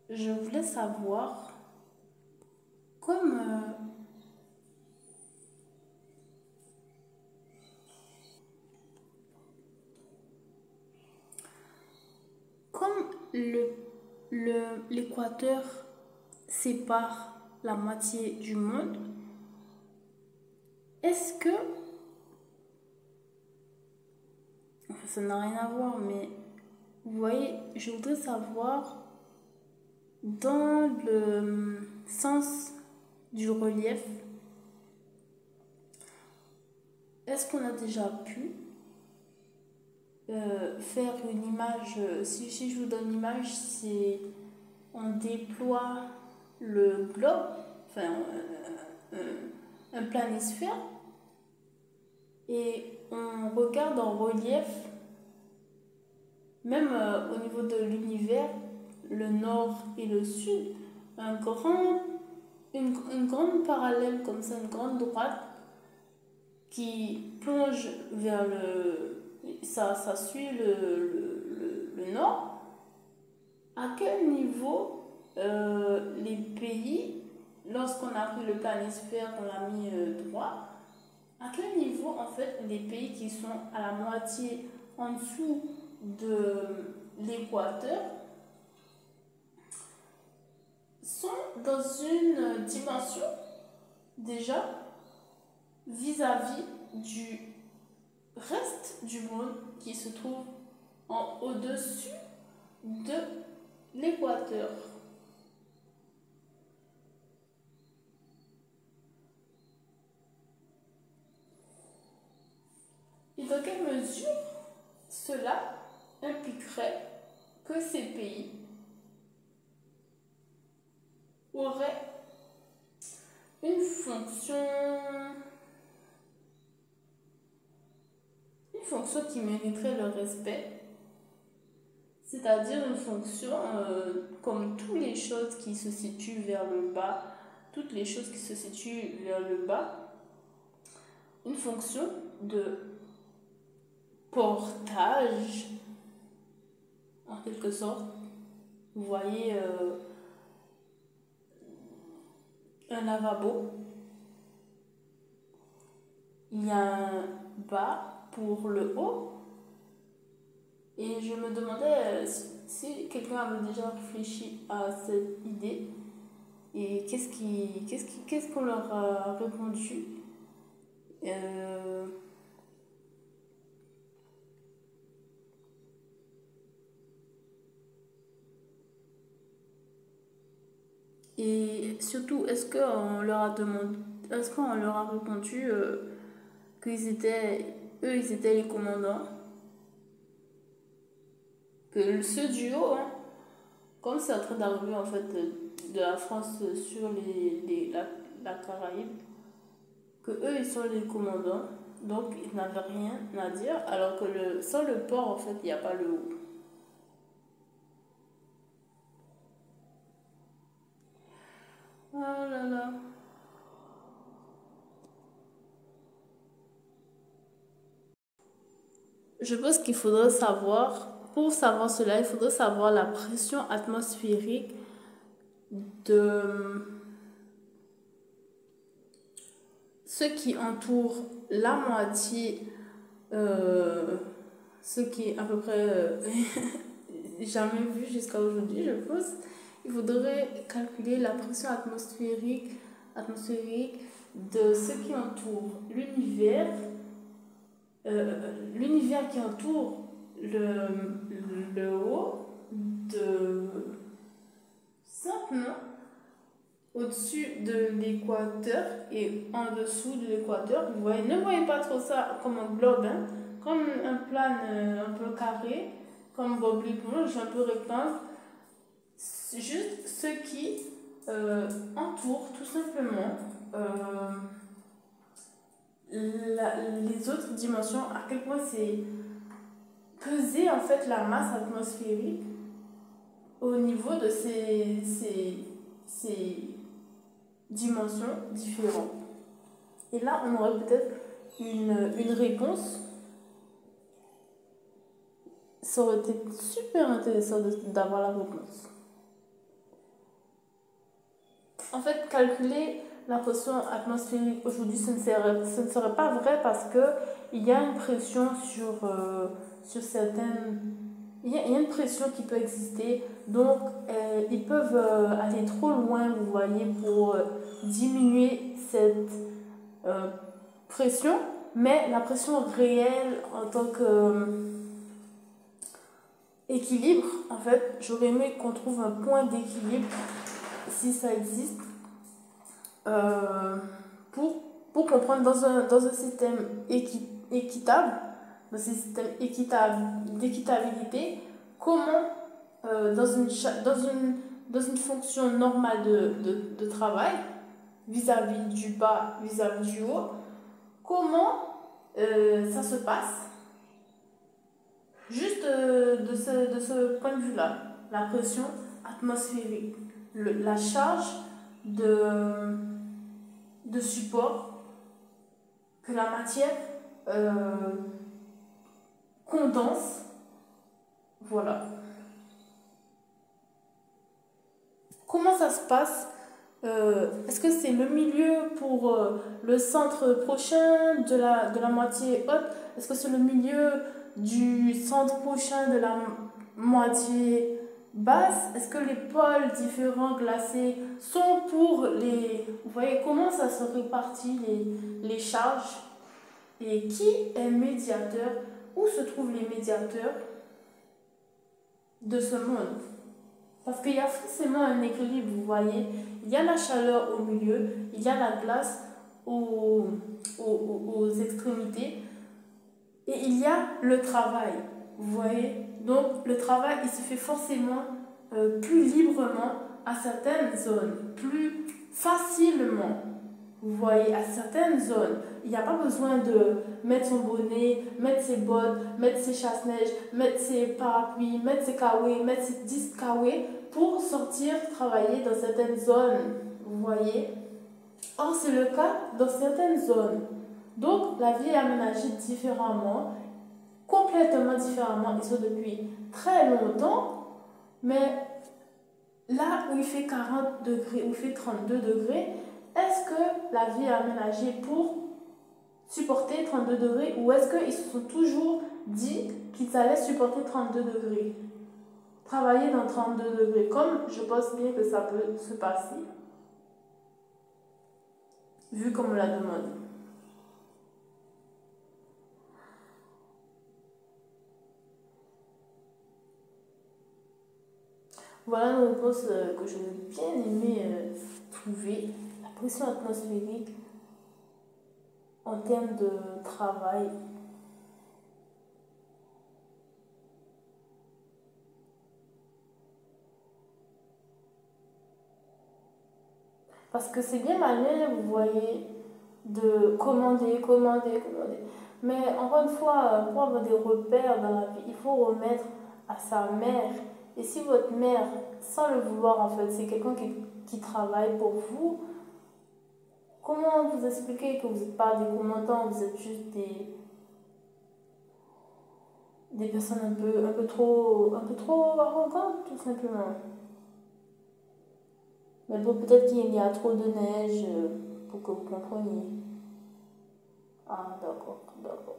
je voulais savoir, comme, comme l'équateur sépare la moitié du monde, est-ce que, enfin, ça n'a rien à voir, mais vous voyez, je voudrais savoir dans le sens du relief, est-ce qu'on a déjà pu faire une image, si je vous donne l'image, c'est on déploie le globe, enfin un planisphère, et on regarde en relief, même au niveau de l'univers, le nord et le sud, une grande parallèle comme ça, une grande droite qui plonge vers le... Ça suit le nord. À quel niveau les pays, lorsqu'on a pris le planisphère, on l'a mis droit, à quel niveau en fait les pays qui sont à la moitié en dessous de l'équateur sont dans une dimension déjà vis-à-vis du reste du monde qui se trouve au-dessus de l'équateur. Et dans quelle mesure cela impliquerait que ces pays auraient une fonction qui mériterait le respect, c'est-à-dire une fonction comme toutes les choses qui se situent vers le bas, toutes les choses qui se situent vers le bas, une fonction de portage, en quelque sorte. Vous voyez un lavabo, il y a un bas pour le haut, et je me demandais si quelqu'un avait déjà réfléchi à cette idée et qu'est-ce qu'on leur a répondu. Euh, et surtout, est-ce qu'on leur a répondu ils étaient les commandants, que ceux du haut, hein, comme c'est en train d'arriver en fait de la France sur la Caraïbe, que eux ils sont les commandants, donc ils n'avaient rien à dire, alors que sans le port en fait il n'y a pas le haut. Oh là là. Je pense qu'il faudrait savoir, pour savoir cela, il faudrait savoir la pression atmosphérique de ce qui entoure la moitié, euh, ce qui est à peu près jamais vu jusqu'à aujourd'hui, je pense. Il faudrait calculer la pression atmosphérique de ce qui entoure l'univers qui entoure le haut de simplement au-dessus de l'équateur et en dessous de l'équateur. Vous voyez, ne voyez pas trop ça comme un globe, hein, comme un plan un peu carré, comme Bob l'éponge, un peu rectangle. C'est juste ce qui entoure tout simplement les autres dimensions, à quel point c'est peser en fait la masse atmosphérique au niveau de ces dimensions différentes. Et là, on aurait peut-être une réponse. Ça aurait été super intéressant d'avoir la réponse. En fait, calculer la pression atmosphérique aujourd'hui, ce ne serait pas vrai parce que il y a une pression sur certaines... Il y a une pression qui peut exister, donc ils peuvent aller trop loin, vous voyez, pour diminuer cette euh, pression, mais la pression réelle en tant qu'équilibre, en fait, j'aurais aimé qu'on trouve un point d'équilibre, si ça existe, euh, pour, pour comprendre dans un système équitable, dans un système équitable d'équitabilité, comment dans une fonction normale de travail, vis-à-vis du bas, vis-à-vis du haut, comment ça se passe, juste de ce point de vue-là, la pression atmosphérique, la charge de, de support que la matière euh, condense. Voilà. Comment ça se passe? Est-ce que c'est le milieu pour le centre prochain de la moitié haute? Est-ce que c'est le milieu du centre prochain de la moitié basse? Est-ce que les pôles différents glacés sont pour les... Vous voyez comment ça se répartit les charges? Et qui est médiateur? Où se trouvent les médiateurs de ce monde? Parce qu'il y a forcément un équilibre, vous voyez. Il y a la chaleur au milieu, il y a la glace aux extrémités, et il y a le travail, vous voyez. Donc le travail, il se fait forcément plus librement à certaines zones, plus facilement. Vous voyez, à certaines zones, il n'y a pas besoin de mettre son bonnet, mettre ses bottes, mettre ses chasse-neige, mettre ses parapluies, mettre ses kawé, mettre ses 10 kawé pour sortir travailler dans certaines zones. Vous voyez? Or, c'est le cas dans certaines zones. Donc, la vie est aménagée différemment, complètement différemment, et ça depuis très longtemps. Mais là où il fait 40 degrés, où il fait 32 degrés, est-ce que la vie est aménagée pour supporter 32 degrés ou est-ce qu'ils se sont toujours dit qu'ils allaient supporter 32 degrés? Travailler dans 32 degrés, comme je pense bien que ça peut se passer, vu comme on l'a demandé. Voilà une réponse que j'aurais bien aimé trouver. La pression atmosphérique en termes de travail. Parce que c'est bien malin, vous voyez, de commander. Mais encore une fois, pour avoir des repères dans la vie, il faut remettre à sa mère. Et si votre mère, sans le vouloir en fait, c'est quelqu'un qui travaille pour vous, comment vous expliquer que vous n'êtes pas des commentants, vous êtes juste des personnes un peu trop arrogantes, tout simplement. Mais bon, peut-être qu'il y a trop de neige pour que vous compreniez. Ah, d'accord, d'accord.